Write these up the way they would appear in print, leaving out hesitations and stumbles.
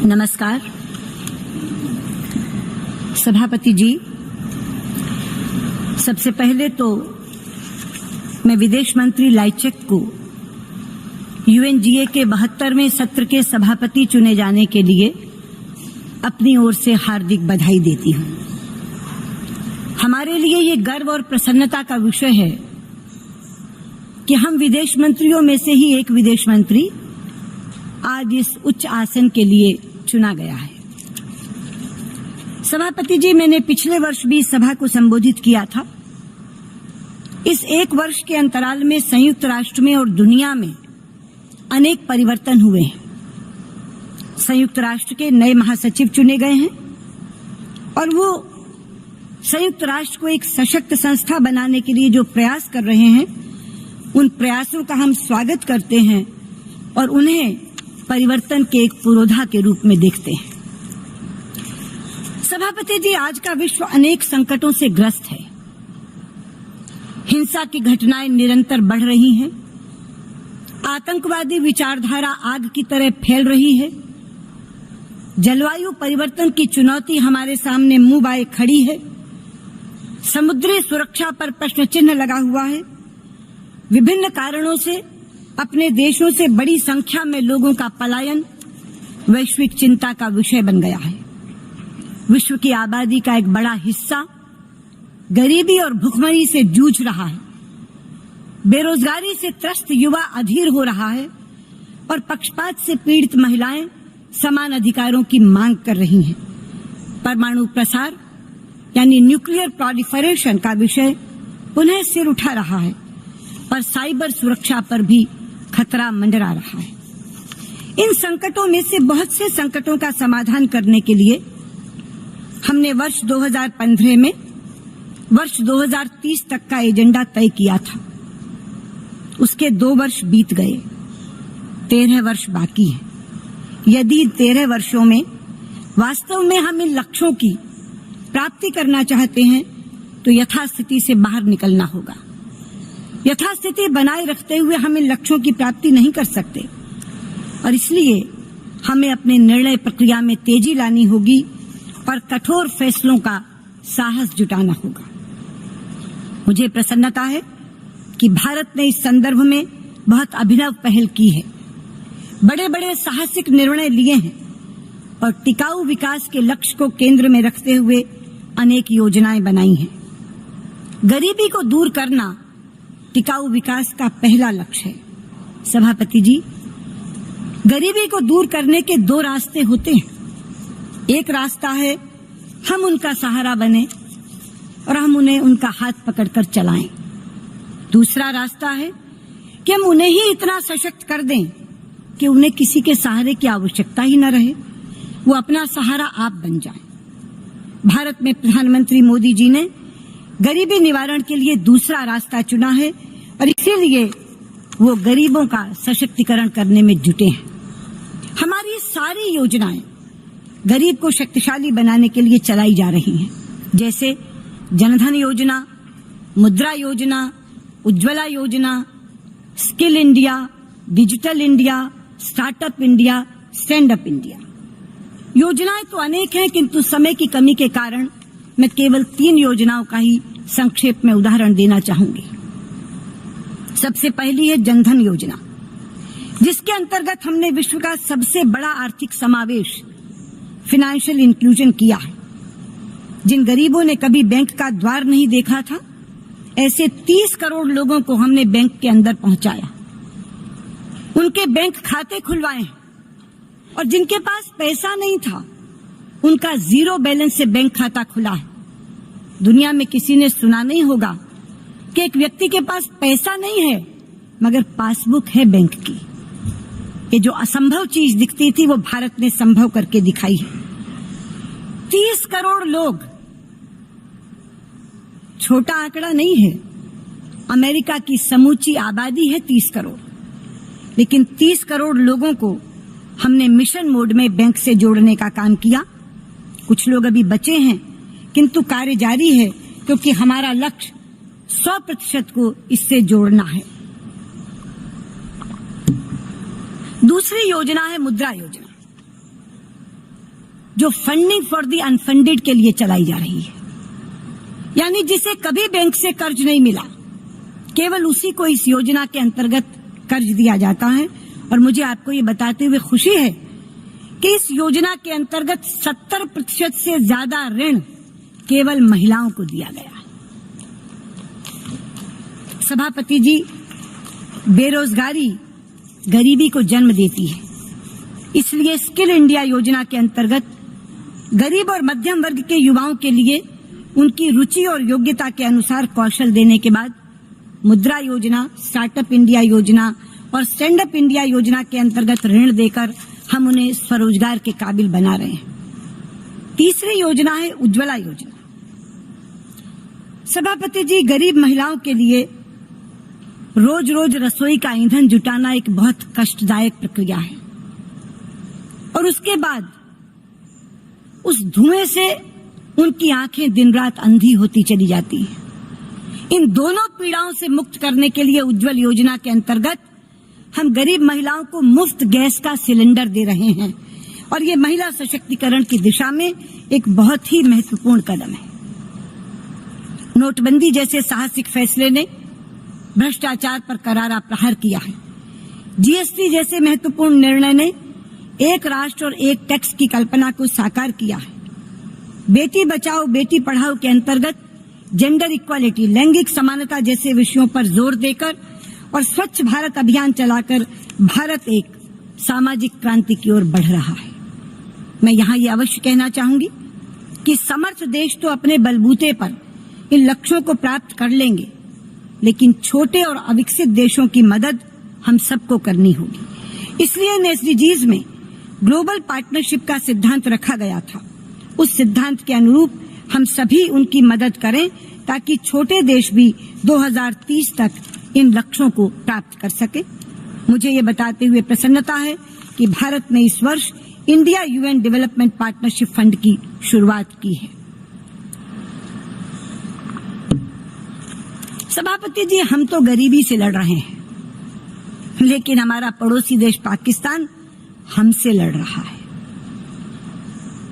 नमस्कार। सभापति जी, सबसे पहले तो मैं विदेश मंत्री लाइचेक को यूएनजीए के 72वें सत्र के सभापति चुने जाने के लिए अपनी ओर से हार्दिक बधाई देती हूं। हमारे लिए ये गर्व और प्रसन्नता का विषय है कि हम विदेश मंत्रियों में से ही एक विदेश मंत्री आज इस उच्च आसन के लिए चुना गया है। सभापति जी, मैंने पिछले वर्ष भी सभा को संबोधित किया था। इस एक वर्ष के अंतराल में संयुक्त राष्ट्र में और दुनिया में अनेक परिवर्तन हुए हैं। संयुक्त राष्ट्र के नए महासचिव चुने गए हैं और वो संयुक्त राष्ट्र को एक सशक्त संस्था बनाने के लिए जो प्रयास कर रहे हैं, उन प्रयासों का हम स्वागत करते हैं और उन्हें परिवर्तन के एक पुरोधा के रूप में देखते हैं। सभापति जी, आज का विश्व अनेक संकटों से ग्रस्त है। हिंसा की घटनाएं निरंतर बढ़ रही हैं। आतंकवादी विचारधारा आग की तरह फैल रही है। जलवायु परिवर्तन की चुनौती हमारे सामने मुंह बाए खड़ी है। समुद्री सुरक्षा पर प्रश्न चिन्ह लगा हुआ है। विभिन्न कारणों से अपने देशों से बड़ी संख्या में लोगों का पलायन वैश्विक चिंता का विषय बन गया है। विश्व की आबादी का एक बड़ा हिस्सा गरीबी और भुखमरी से जूझ रहा है। बेरोजगारी से त्रस्त युवा अधीर हो रहा है और पक्षपात से पीड़ित महिलाएं समान अधिकारों की मांग कर रही हैं। परमाणु प्रसार यानी न्यूक्लियर प्रोलिफरेशन का विषय पुनः सिर उठा रहा है और साइबर सुरक्षा पर भी खतरा मंडरा रहा है। इन संकटों में से बहुत से संकटों का समाधान करने के लिए हमने वर्ष 2015 में वर्ष 2030 तक का एजेंडा तय किया था। उसके 2 वर्ष बीत गए, 13 वर्ष बाकी हैं। यदि 13 वर्षों में वास्तव में हम इन लक्ष्यों की प्राप्ति करना चाहते हैं तो यथास्थिति से बाहर निकलना होगा। यथास्थिति बनाए रखते हुए हम इन लक्ष्यों की प्राप्ति नहीं कर सकते और इसलिए हमें अपने निर्णय प्रक्रिया में तेजी लानी होगी और कठोर फैसलों का साहस जुटाना होगा। मुझे प्रसन्नता है कि भारत ने इस संदर्भ में बहुत अभिनव पहल की है। बड़े बड़े साहसिक निर्णय लिए हैं और टिकाऊ विकास के लक्ष्य को केंद्र में रखते हुए अनेक योजनाएं बनाई हैं। गरीबी को दूर करना टिकाऊ विकास का पहला लक्ष्य है। सभापति जी, गरीबी को दूर करने के 2 रास्ते होते हैं। एक रास्ता है हम उनका सहारा बने और हम उन्हें उनका हाथ पकड़कर चलाएं। दूसरा रास्ता है कि हम उन्हें ही इतना सशक्त कर दें कि उन्हें किसी के सहारे की आवश्यकता ही न रहे, वो अपना सहारा आप बन जाएं। भारत में प्रधानमंत्री मोदी जी ने गरीबी निवारण के लिए दूसरा रास्ता चुना है और इसीलिए वो गरीबों का सशक्तिकरण करने में जुटे हैं। हमारी सारी योजनाएं गरीब को शक्तिशाली बनाने के लिए चलाई जा रही हैं, जैसे जनधन योजना, मुद्रा योजना, उज्ज्वला योजना, skill India, digital India, startup India, stand up India. योजनाएं तो अनेक हैं, किंतु समय की कमी के कारण मैं केवल 3 योजनाओं का ही संक्षेप में उदाहरण देना चाहूंगी। सबसे पहली है जनधन योजना, जिसके अंतर्गत हमने विश्व का सबसे बड़ा आर्थिक समावेश फाइनेंशियल इंक्लूजन किया है। जिन गरीबों ने कभी बैंक का द्वार नहीं देखा था, ऐसे 30 करोड़ लोगों को हमने बैंक के अंदर पहुंचाया, उनके बैंक खाते खुलवाए और जिनके पास पैसा नहीं था उनका 0 बैलेंस से बैंक खाता खुला है। दुनिया में किसी ने सुना नहीं होगा कि एक व्यक्ति के पास पैसा नहीं है मगर पासबुक है बैंक की। ये जो असंभव चीज दिखती थी वो भारत ने संभव करके दिखाई है। 30 करोड़ लोग, छोटा आंकड़ा नहीं है। अमेरिका की समूची आबादी है 30 करोड़, लेकिन 30 करोड़ लोगों को हमने मिशन मोड में बैंक से जोड़ने का काम किया। कुछ लोग अभी बचे हैं, किंतु कार्य जारी है, क्योंकि हमारा लक्ष्य 100% को इससे जोड़ना है। दूसरी योजना है मुद्रा योजना, जो फंडिंग फॉर द अनफंडेड के लिए चलाई जा रही है। यानी जिसे कभी बैंक से कर्ज नहीं मिला, केवल उसी को इस योजना के अंतर्गत कर्ज दिया जाता है। और मुझे आपको ये बताते हुए खुशी है कि इस योजना के अंतर्गत 70% से ज्यादा ऋण केवल महिलाओं को दिया गया है। सभापति जी, बेरोजगारी गरीबी को जन्म देती है, इसलिए स्किल इंडिया योजना के अंतर्गत गरीब और मध्यम वर्ग के युवाओं के लिए उनकी रुचि और योग्यता के अनुसार कौशल देने के बाद मुद्रा योजना, स्टार्टअप इंडिया योजना और स्टैंड अप इंडिया योजना के अंतर्गत ऋण देकर हम उन्हें स्वरोजगार के काबिल बना रहे हैं। तीसरी योजना है उज्ज्वला योजना। सभापति जी, गरीब महिलाओं के लिए रोज रोज रसोई का ईंधन जुटाना एक बहुत कष्टदायक प्रक्रिया है, और उसके बाद उस धुएं से उनकी आंखें दिन रात अंधी होती चली जाती हैं। इन दोनों पीड़ाओं से मुक्त करने के लिए उज्ज्वल योजना के अंतर्गत हम गरीब महिलाओं को मुफ्त गैस का सिलेंडर दे रहे हैं, और ये महिला सशक्तिकरण की दिशा में एक बहुत ही महत्वपूर्ण कदम है। नोटबंदी जैसे साहसिक फैसले ने भ्रष्टाचार पर करारा प्रहार किया है। जीएसटी जैसे महत्वपूर्ण निर्णय ने एक राष्ट्र और एक टैक्स की कल्पना को साकार किया है। बेटी बचाओ बेटी पढ़ाओ के अंतर्गत जेंडर इक्वालिटी, लैंगिक समानता जैसे विषयों पर जोर देकर और स्वच्छ भारत अभियान चलाकर भारत एक सामाजिक क्रांति की ओर बढ़ रहा है। मैं यहाँ ये अवश्य कहना चाहूंगी कि समर्थ देश तो अपने बलबूते पर इन लक्ष्यों को प्राप्त कर लेंगे, लेकिन छोटे और अविकसित देशों की मदद हम सबको करनी होगी। इसलिए इन एसडीजीज में ग्लोबल पार्टनरशिप का सिद्धांत रखा गया था। उस सिद्धांत के अनुरूप हम सभी उनकी मदद करें, ताकि छोटे देश भी 2030 तक इन लक्ष्यों को प्राप्त कर सके। मुझे ये बताते हुए प्रसन्नता है कि भारत ने इस वर्ष India UN development partnership fund की शुरुआत की है। सभापति जी, हम तो गरीबी से लड़ रहे हैं, लेकिन हमारा पड़ोसी देश पाकिस्तान हमसे लड़ रहा है।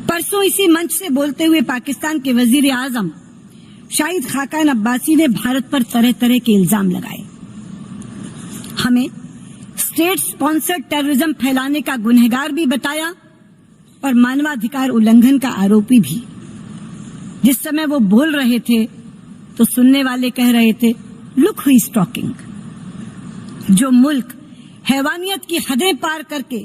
परसों इसी मंच से बोलते हुए पाकिस्तान के वजीर आजम शाहिद खाकान अब्बासी ने भारत पर तरह तरह के इल्जाम लगाए। हमें स्टेट स्पॉन्सर्ड टेररिज्म फैलाने का गुनहगार भी बताया और मानवाधिकार उल्लंघन का आरोपी भी। जिस समय वो बोल रहे थे तो सुनने वाले कह रहे थे, लुक हु इज टॉकिंग। जो मुल्क हैवानियत की हदें पार करके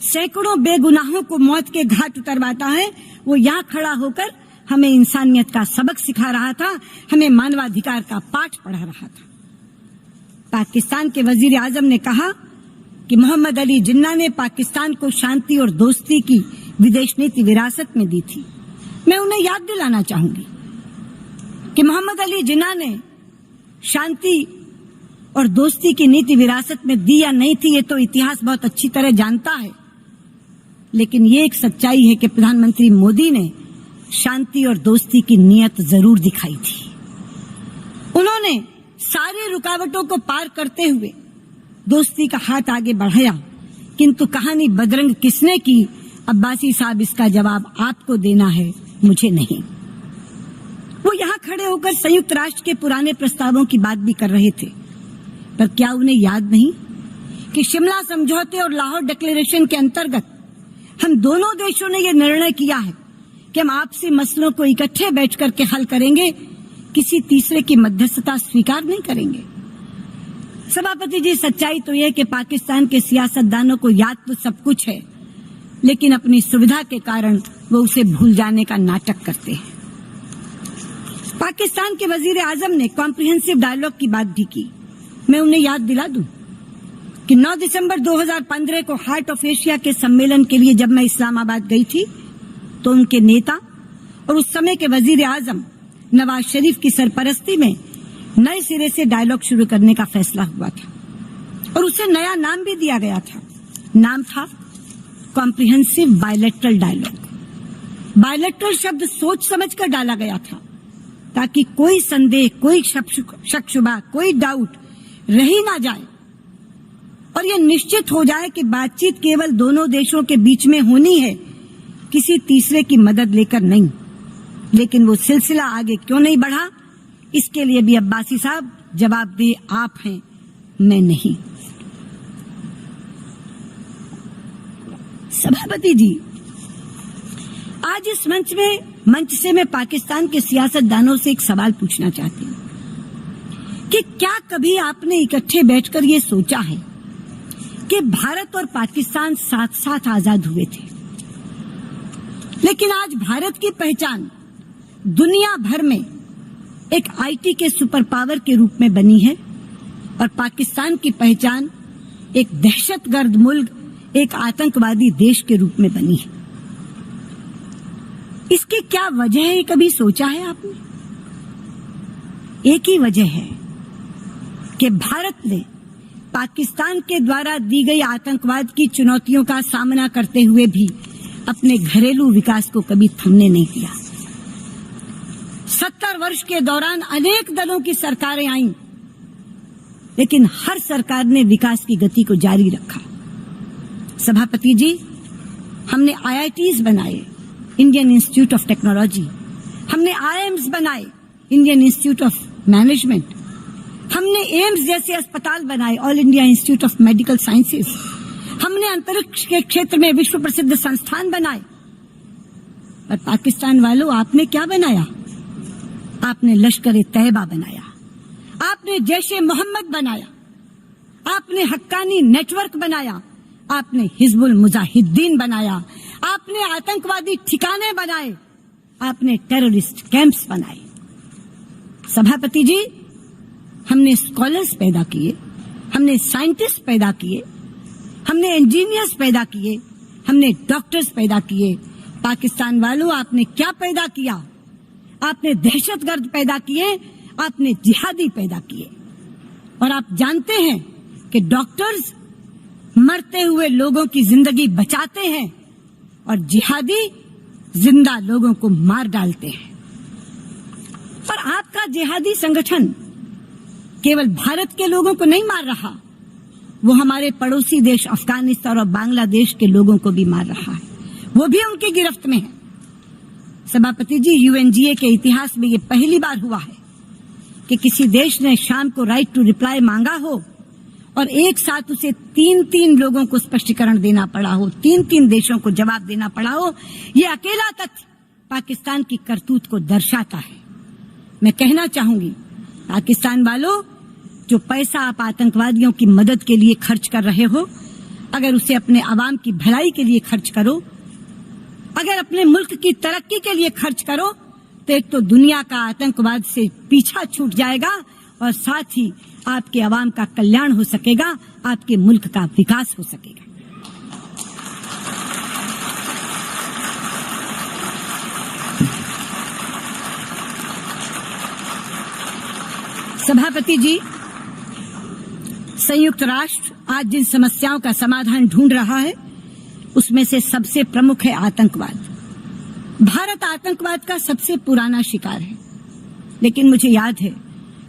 सैकड़ों बेगुनाहों को मौत के घाट उतरवाता है, वो यहाँ खड़ा होकर हमें इंसानियत का सबक सिखा रहा था, हमें मानवाधिकार का पाठ पढ़ा रहा था। पाकिस्तान के वजीर आजम ने कहा कि मोहम्मद अली जिन्ना ने पाकिस्तान को शांति और दोस्ती की विदेश नीति विरासत में दी थी। मैं उन्हें याद दिलाना चाहूंगी कि मोहम्मद अली जिन्ना ने शांति और दोस्ती की नीति विरासत में दी या नहीं थी, ये तो इतिहास बहुत अच्छी तरह जानता है, लेकिन ये एक सच्चाई है कि प्रधानमंत्री मोदी ने शांति और दोस्ती की नीयत जरूर दिखाई थी। उन्होंने सारी रुकावटों को पार करते हुए दोस्ती का हाथ आगे बढ़ाया, किंतु कहानी बदरंग किसने की, अब्बासी साहब, इसका जवाब आपको देना है, मुझे नहीं। वो यहाँ खड़े होकर संयुक्त राष्ट्र के पुराने प्रस्तावों की बात भी कर रहे थे, पर क्या उन्हें याद नहीं कि शिमला समझौते और लाहौर डिक्लेरेशन के अंतर्गत हम दोनों देशों ने यह निर्णय किया है कि हम आपसी मसलों को इकट्ठे बैठ करके हल करेंगे, किसी तीसरे की मध्यस्थता स्वीकार नहीं करेंगे। सभापति जी, सच्चाई तो यह कि पाकिस्तान के सियासतदानों को याद तो सब कुछ है, लेकिन अपनी सुविधा के कारण वो उसे भूल जाने का नाटक करते हैं। पाकिस्तान के वजीर आजम ने कॉम्प्रिहेंसिव डायलॉग की बात भी की। मैं उन्हें याद दिला दूं कि 9 दिसंबर 2015 को हार्ट ऑफ एशिया के सम्मेलन के लिए जब मैं इस्लामाबाद गई थी, तो उनके नेता और उस समय के वजीर आजम नवाज शरीफ की सरपरस्ती में नए सिरे से डायलॉग शुरू करने का फैसला हुआ था और उसे नया नाम भी दिया गया था। नाम था कॉम्प्रिहेंसिव बायलैटरल डायलॉग। बायलैटरल शब्द सोच समझ कर डाला गया था ताकि कोई संदेह, कोई शक शुबा, कोई डाउट रह ही ना जाए और यह निश्चित हो जाए कि बातचीत केवल दोनों देशों के बीच में होनी है, किसी तीसरे की मदद लेकर नहीं। लेकिन वो सिलसिला आगे क्यों नहीं बढ़ा, इसके लिए भी अब्बासी साहब जवाबदेह आप हैं, मैं नहीं। सभापति जी, आज इस मंच से मैं पाकिस्तान के सियासतदानों से एक सवाल पूछना चाहती हूँ कि क्या कभी आपने इकट्ठे बैठकर ये सोचा है कि भारत और पाकिस्तान साथ साथ आजाद हुए थे, लेकिन आज भारत की पहचान दुनिया भर में एक आईटी के सुपर पावर के रूप में बनी है और पाकिस्तान की पहचान एक दहशतगर्द मुल्क, एक आतंकवादी देश के रूप में बनी है। इसकी क्या वजह है, कभी सोचा है आपने? एक ही वजह है कि भारत ने पाकिस्तान के द्वारा दी गई आतंकवाद की चुनौतियों का सामना करते हुए भी अपने घरेलू विकास को कभी थमने नहीं दिया। 70 वर्ष के दौरान अनेक दलों की सरकारें आईं, लेकिन हर सरकार ने विकास की गति को जारी रखा। सभापति जी, हमने आईआईटीज बनाए, इंडियन इंस्टीट्यूट ऑफ टेक्नोलॉजी, हमने आईएम्स बनाए, इंडियन इंस्टीट्यूट ऑफ मैनेजमेंट, हमने एम्स जैसे अस्पताल बनाए, all India institute of medical sciences, हमने अंतरिक्ष के क्षेत्र में विश्व प्रसिद्ध संस्थान बनाए। पर पाकिस्तान वालों, आपने क्या बनाया? आपने लश्कर-ए-तैयबा बनाया, आपने जैश-ए-मोहम्मद बनाया, आपने हक्कानी नेटवर्क बनाया, आपने हिजबुल मुजाहिदीन बनाया, आपने आतंकवादी ठिकाने बनाए, आपने टेररिस्ट कैंप्स बनाए। सभापति जी, हमने स्कॉलर्स पैदा किए, हमने साइंटिस्ट पैदा किए, हमने इंजीनियर्स पैदा किए, हमने डॉक्टर्स पैदा किए। पाकिस्तान वालों, आपने क्या पैदा किया? आपने दहशतगर्द पैदा किए, आपने जिहादी पैदा किए। और आप जानते हैं कि डॉक्टर्स मरते हुए लोगों की जिंदगी बचाते हैं और जिहादी जिंदा लोगों को मार डालते हैं। पर आपका जिहादी संगठन केवल भारत के लोगों को नहीं मार रहा, वो हमारे पड़ोसी देश अफगानिस्तान और बांग्लादेश के लोगों को भी मार रहा है, वो भी उनकी गिरफ्त में है। सभापति जी, यूएनजीए के इतिहास में ये पहली बार हुआ है कि किसी देश ने शाम को राइट टू रिप्लाई मांगा हो और एक साथ उसे 3-3 लोगों को स्पष्टीकरण देना पड़ा हो, 3-3 देशों को जवाब देना पड़ा हो। ये अकेला तथ्य पाकिस्तान की करतूत को दर्शाता है। मैं कहना चाहूंगी, पाकिस्तान वालों, जो पैसा आप आतंकवादियों की मदद के लिए खर्च कर रहे हो, अगर उसे अपने अवाम की भलाई के लिए खर्च करो, अगर अपने मुल्क की तरक्की के लिए खर्च करो, तो एक तो दुनिया का आतंकवाद से पीछा छूट जाएगा और साथ ही आपके अवाम का कल्याण हो सकेगा, आपके मुल्क का विकास हो सकेगा। सभापति जी, संयुक्त राष्ट्र आज जिन समस्याओं का समाधान ढूंढ रहा है, उसमें से सबसे प्रमुख है आतंकवाद। भारत आतंकवाद का सबसे पुराना शिकार है, लेकिन मुझे याद है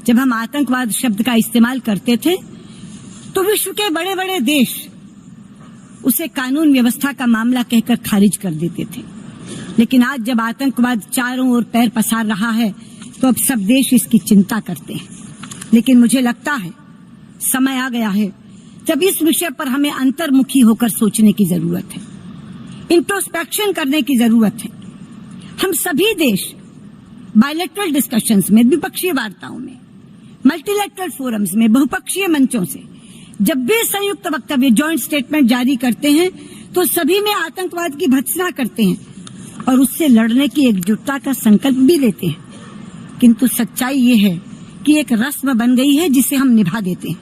जब हम आतंकवाद शब्द का इस्तेमाल करते थे तो विश्व के बड़े बड़े देश उसे कानून व्यवस्था का मामला कहकर खारिज कर देते थे। लेकिन आज जब आतंकवाद चारों ओर पैर पसार रहा है तो अब सब देश इसकी चिंता करते हैं। लेकिन मुझे लगता है समय आ गया है जब इस विषय पर हमें अंतर्मुखी होकर सोचने की जरूरत है, इंट्रोस्पेक्शन करने की जरूरत है। हम सभी देश बायलैटरल डिस्कशंस में, द्विपक्षीय वार्ताओं में, मल्टीलैटरल फोरम्स में, बहुपक्षीय मंचों से जब भी संयुक्त वक्तव्य, जॉइंट स्टेटमेंट जारी करते हैं तो सभी में आतंकवाद की भर्त्सना करते हैं और उससे लड़ने की एकजुटता का संकल्प भी लेते हैं। किंतु सच्चाई ये है कि एक रस्म बन गई है जिसे हम निभा देते हैं,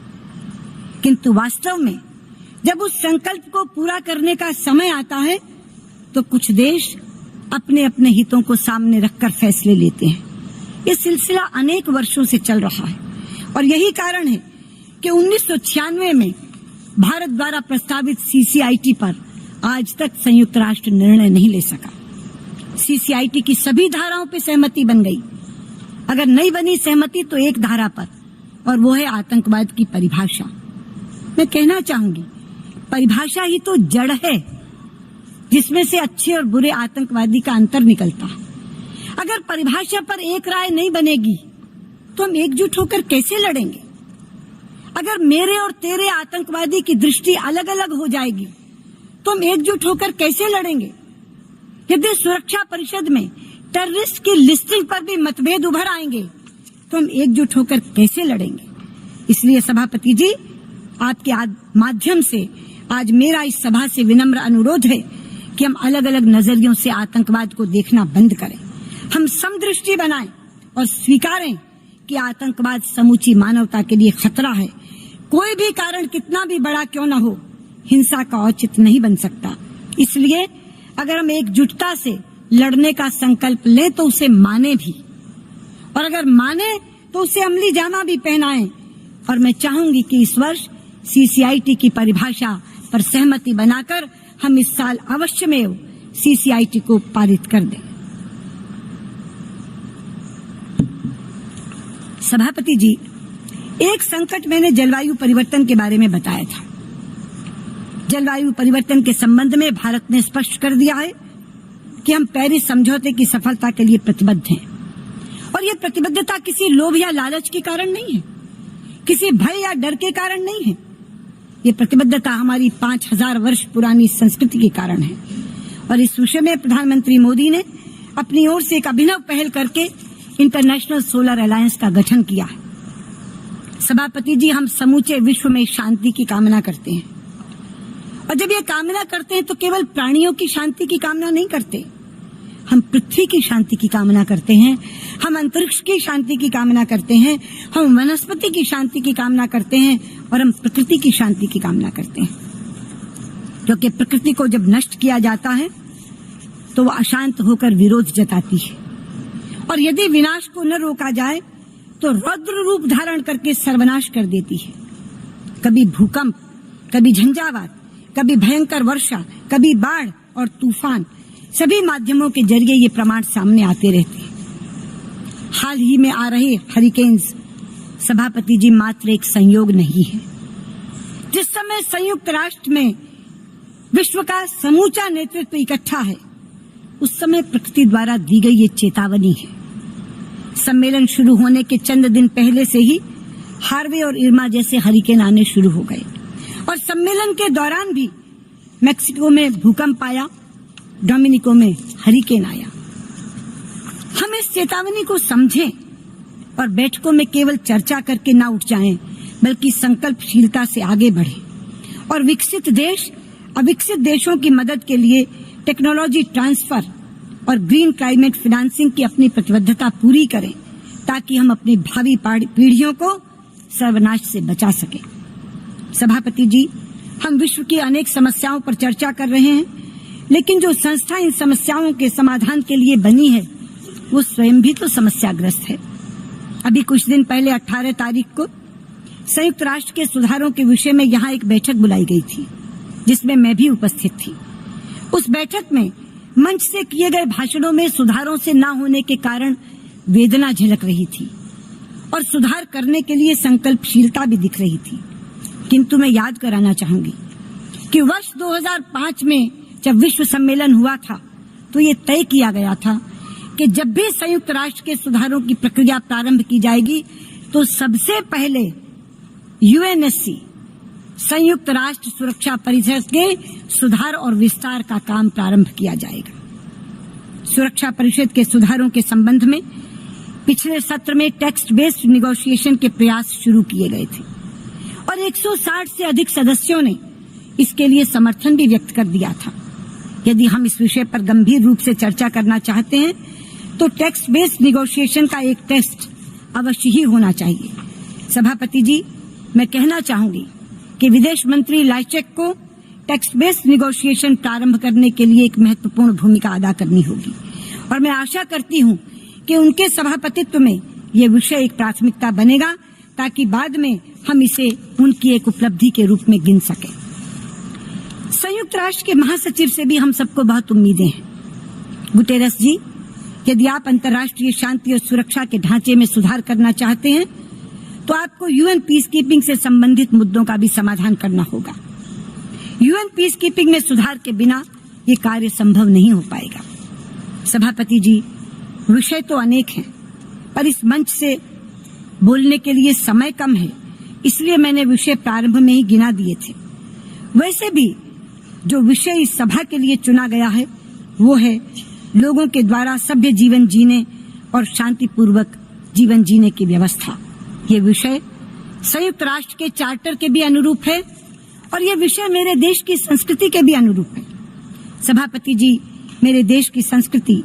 किंतु वास्तव में जब उस संकल्प को पूरा करने का समय आता है तो कुछ देश अपने अपने हितों को सामने रखकर फैसले लेते हैं। ये सिलसिला अनेक वर्षों से चल रहा है और यही कारण है कि 1996 में भारत द्वारा प्रस्तावित सीसीआईटी पर आज तक संयुक्त राष्ट्र निर्णय नहीं ले सका। सीसीआईटी की सभी धाराओं पर सहमति बन गई। अगर नहीं बनी सहमति तो एक धारा पर, और वो है आतंकवाद की परिभाषा। मैं कहना चाहूंगी, परिभाषा ही तो जड़ है जिसमें से अच्छे और बुरे आतंकवादी का अंतर निकलता है। अगर परिभाषा पर एक राय नहीं बनेगी तो हम एकजुट होकर कैसे लड़ेंगे? अगर मेरे और तेरे आतंकवादी की दृष्टि अलग अलग हो जाएगी तो हम एकजुट होकर कैसे लड़ेंगे? यदि सुरक्षा परिषद में टेररिस्ट की लिस्टिंग पर भी मतभेद उभर आएंगे तो हम एकजुट होकर कैसे लड़ेंगे? इसलिए सभापति जी, आपके माध्यम से आज मेरा इस सभा से विनम्र अनुरोध है कि हम अलग अलग नजरियों से आतंकवाद को देखना बंद करें। हम समदृष्टि बनाएं और स्वीकारें कि आतंकवाद समूची मानवता के लिए खतरा है। कोई भी कारण कितना भी बड़ा क्यों न हो, हिंसा का औचित्य नहीं बन सकता। इसलिए अगर हम एकजुटता से लड़ने का संकल्प लें तो उसे माने भी, और अगर माने तो उसे अमली जामा भी पहनाएं। और मैं चाहूंगी कि इस वर्ष सीसीआईटी की परिभाषा पर सहमति बनाकर हम इस साल अवश्य में सीसीआईटी को पारित कर दें। सभापति जी, एक संकट मैंने जलवायु परिवर्तन के बारे में बताया था। जलवायु परिवर्तन के संबंध में भारत ने स्पष्ट कर दिया है कि हम पेरिस समझौते की सफलता के लिए प्रतिबद्ध हैं, और ये प्रतिबद्धता किसी लोभ या लालच के कारण नहीं है, किसी भय या डर के कारण नहीं है। ये प्रतिबद्धता हमारी 5000 वर्ष पुरानी संस्कृति के कारण है। और इस विषय में प्रधानमंत्री मोदी ने अपनी ओर से एक अभिनव पहल करके इंटरनेशनल सोलर अलायंस का गठन किया है। सभापति जी, हम समूचे विश्व में शांति की कामना करते हैं, और जब ये कामना करते हैं तो केवल प्राणियों की शांति की कामना नहीं करते। हम पृथ्वी की शांति की कामना करते हैं, हम अंतरिक्ष की शांति की कामना करते हैं, हम वनस्पति की शांति की कामना करते हैं, और हम प्रकृति की शांति की कामना करते हैं। क्योंकि प्रकृति को जब नष्ट किया जाता है तो वह अशांत होकर विरोध जताती है, और यदि विनाश को न रोका जाए तो रौद्र रूप धारण करके सर्वनाश कर देती है। कभी भूकंप, कभी झंझावात, कभी भयंकर वर्षा, कभी बाढ़ और तूफान, सभी माध्यमों के जरिए ये प्रमाण सामने आते रहते हैं। हाल ही में आ रहे हरिकेन्स, सभापति जी, मात्र एक संयोग नहीं है। जिस समय संयुक्त राष्ट्र में विश्व का समूचा नेतृत्व इकट्ठा है, उस समय प्रकृति द्वारा दी गई ये चेतावनी है। सम्मेलन शुरू होने के चंद दिन पहले से ही हार्वे और इर्मा जैसे हरिकेन आने शुरू हो गए, और सम्मेलन के दौरान भी मेक्सिको में भूकंप आया, डोमिनिको में हरिकेन आया। हम इस चेतावनी को समझें और बैठकों में केवल चर्चा करके ना उठ जाएं, बल्कि संकल्पशीलता से आगे बढ़ें और विकसित देश अविकसित देशों की मदद के लिए टेक्नोलॉजी ट्रांसफर और ग्रीन क्लाइमेट फाइनेंसिंग की अपनी प्रतिबद्धता पूरी करें, ताकि हम अपनी भावी पीढ़ियों को सर्वनाश से बचा सकें। सभापति जी, हम विश्व की अनेक समस्याओं पर चर्चा कर रहे हैं, लेकिन जो संस्था इन समस्याओं के समाधान के लिए बनी है वो स्वयं भी तो समस्याग्रस्त है। अभी कुछ दिन पहले 18 तारीख को संयुक्त राष्ट्र के सुधारों के विषय में यहाँ एक बैठक बुलाई गई थी, जिसमें मैं भी उपस्थित थी। उस बैठक में मंच से किए गए भाषणों में सुधारों से न होने के कारण वेदना झलक रही थी और सुधार करने के लिए संकल्पशीलता भी दिख रही थी। किंतु मैं याद कराना चाहूंगी कि वर्ष 2005 में जब विश्व सम्मेलन हुआ था तो ये तय किया गया था कि जब भी संयुक्त राष्ट्र के सुधारों की प्रक्रिया प्रारंभ की जाएगी तो सबसे पहले यूएनएससी संयुक्त राष्ट्र सुरक्षा परिषद के सुधार और विस्तार का काम प्रारंभ किया जाएगा। सुरक्षा परिषद के सुधारों के संबंध में पिछले सत्र में टेक्स्ट बेस्ड निगोशिएशन के प्रयास शुरू किए गए थे और 160 से अधिक सदस्यों ने इसके लिए समर्थन भी व्यक्त कर दिया था। यदि हम इस विषय पर गंभीर रूप से चर्चा करना चाहते हैं तो टेक्स्ट बेस्ड निगोशिएशन का एक टेस्ट अवश्य ही होना चाहिए। सभापति जी, मैं कहना चाहूंगी कि विदेश मंत्री लाइचेक को टेक्स्ट बेस्ड निगोशिएशन प्रारंभ करने के लिए एक महत्वपूर्ण भूमिका अदा करनी होगी और मैं आशा करती हूं कि उनके सभापतित्व में ये विषय एक प्राथमिकता बनेगा, ताकि बाद में हम इसे उनकी एक उपलब्धि के रूप में गिन सकें। संयुक्त राष्ट्र के महासचिव से भी हम सबको बहुत उम्मीदें हैं। गुटेरस जी, यदि आप अंतर्राष्ट्रीय शांति और सुरक्षा के ढांचे में सुधार करना चाहते हैं तो आपको यूएन पीस कीपिंग से संबंधित मुद्दों का भी समाधान करना होगा। यूएन पीस कीपिंग में सुधार के बिना ये कार्य संभव नहीं हो पाएगा। सभापति जी, विषय तो अनेक हैं, पर इस मंच से बोलने के लिए समय कम है, इसलिए मैंने विषय प्रारंभ में ही गिना दिए थे। वैसे भी जो विषय इस सभा के लिए चुना गया है वो है लोगों के द्वारा सभ्य जीवन जीने और शांतिपूर्वक जीवन जीने की व्यवस्था। ये विषय संयुक्त राष्ट्र के चार्टर के भी अनुरूप है और ये विषय मेरे देश की संस्कृति के भी अनुरूप है। सभापति जी, मेरे देश की संस्कृति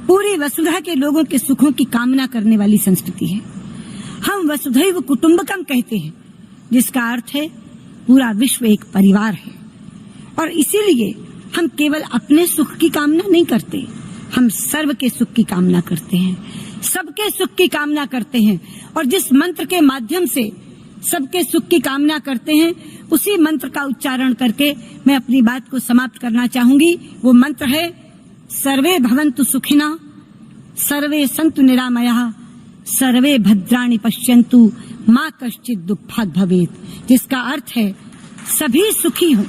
पूरी वसुधा के लोगों के सुखों की कामना करने वाली संस्कृति है। हम वसुधैव कुटुंबकम कहते हैं, जिसका अर्थ है पूरा विश्व एक परिवार है। और इसीलिए हम केवल अपने सुख की कामना नहीं करते, हम सर्व के सुख की कामना करते हैं, सबके सुख की कामना करते हैं। और जिस मंत्र के माध्यम से सबके सुख की कामना करते हैं, उसी मंत्र का उच्चारण करके मैं अपनी बात को समाप्त करना चाहूंगी। वो मंत्र है सर्वे भवन्तु सुखिनः, सर्वे सन्तु निरामयाः, सर्वे भद्राणि पश्यन्तु, मा कश्चित् दुःखात् भवेत्। जिसका अर्थ है सभी सुखी हों,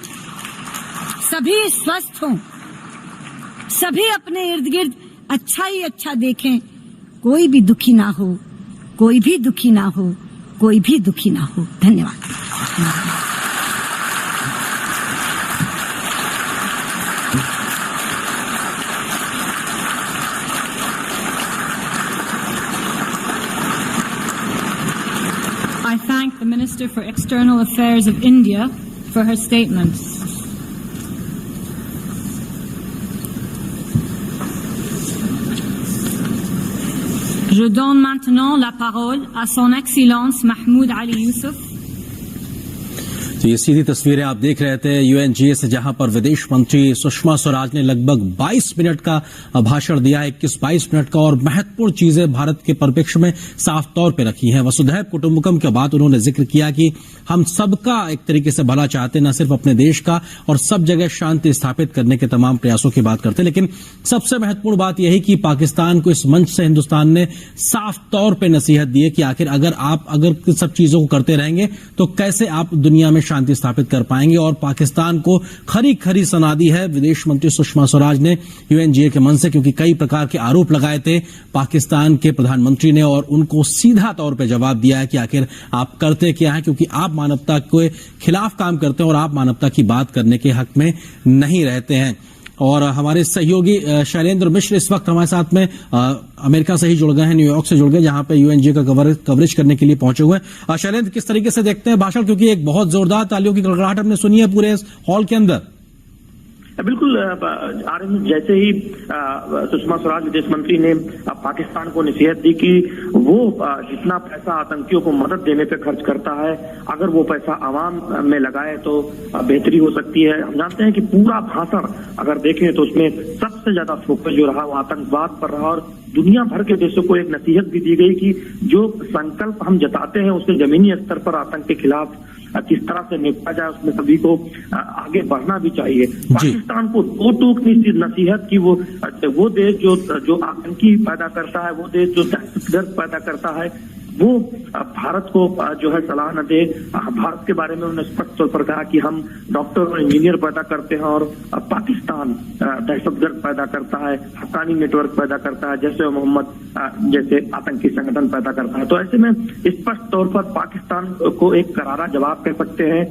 सभी स्वस्थ हों, सभी अपने इर्द गिर्द अच्छा ही अच्छा देखें, कोई भी दुखी ना हो, कोई भी दुखी ना हो, कोई भी दुखी ना हो। धन्यवाद। I thank the Minister for External Affairs of India for her statements. Je donne maintenant la parole à son Excellence Mahmoud Ali Yusuf. तो ये सीधी तस्वीरें आप देख रहे थे यूएनजीए से, जहां पर विदेश मंत्री सुषमा स्वराज ने लगभग 22 मिनट का भाषण दिया। 21-22 मिनट का, और महत्वपूर्ण चीजें भारत के परिप्रेक्ष्य में साफ तौर पे रखी हैं। वसुधैव कुटुंबकम के बाद उन्होंने जिक्र किया कि हम सबका एक तरीके से भला चाहते, न सिर्फ अपने देश का, और सब जगह शांति स्थापित करने के तमाम प्रयासों की बात करते। लेकिन सबसे महत्वपूर्ण बात यही कि पाकिस्तान को इस मंच से हिंदुस्तान ने साफ तौर पर नसीहत दी है कि आखिर अगर सब चीजों को करते रहेंगे तो कैसे आप दुनिया में शांति स्थापित कर पाएंगे। और पाकिस्तान को खरी सना दी है विदेश मंत्री सुषमा स्वराज ने यूएनजीए के मंच से, क्योंकि कई प्रकार के आरोप लगाए थे पाकिस्तान के प्रधानमंत्री ने, और उनको सीधा तौर पे जवाब दिया है कि आखिर आप करते क्या हैं, क्योंकि आप मानवता के खिलाफ काम करते हैं और आप मानवता की बात करने के हक में नहीं रहते हैं। और हमारे सहयोगी शैलेंद्र मिश्र इस वक्त हमारे साथ में अमेरिका से ही जुड़ गए हैं, न्यूयॉर्क से जुड़ गए, जहां पे यूएनजीए का कवरेज करने के लिए पहुंचे हुए हैं। शैलेंद्र, किस तरीके से देखते हैं भाषण, क्योंकि एक बहुत जोरदार तालियों की गड़गड़ाहट हमने सुनी है पूरे हॉल के अंदर। बिल्कुल, जैसे ही सुषमा स्वराज विदेश मंत्री ने पाकिस्तान को नसीहत दी कि वो जितना पैसा आतंकियों को मदद देने पे खर्च करता है, अगर वो पैसा आवाम में लगाए तो बेहतरी हो सकती है। हम जानते हैं कि पूरा भाषण अगर देखें तो उसमें सबसे ज्यादा फोकस जो रहा वो आतंकवाद पर रहा, और दुनिया भर के देशों को एक नसीहत भी दी गई कि जो संकल्प हम जताते हैं उससे जमीनी स्तर पर आतंक के खिलाफ किस तरह से निपटा जाए, उसमें सभी को आगे बढ़ना भी चाहिए। पाकिस्तान को दो टूकनी नसीहत की वो देश जो आतंकी पैदा करता है, वो देश जो दहशतगर्द पैदा करता है, वो भारत को जो है सलाह न दे। भारत के बारे में उन्होंने स्पष्ट तौर पर कहा कि हम डॉक्टर और इंजीनियर पैदा करते हैं और पाकिस्तान दहशतगर्द पैदा करता है, हक्कानी नेटवर्क पैदा करता है, जैसे मोहम्मद जैसे आतंकी संगठन पैदा करता है। तो ऐसे में स्पष्ट तौर पर पाकिस्तान को एक करारा जवाब कह सकते हैं।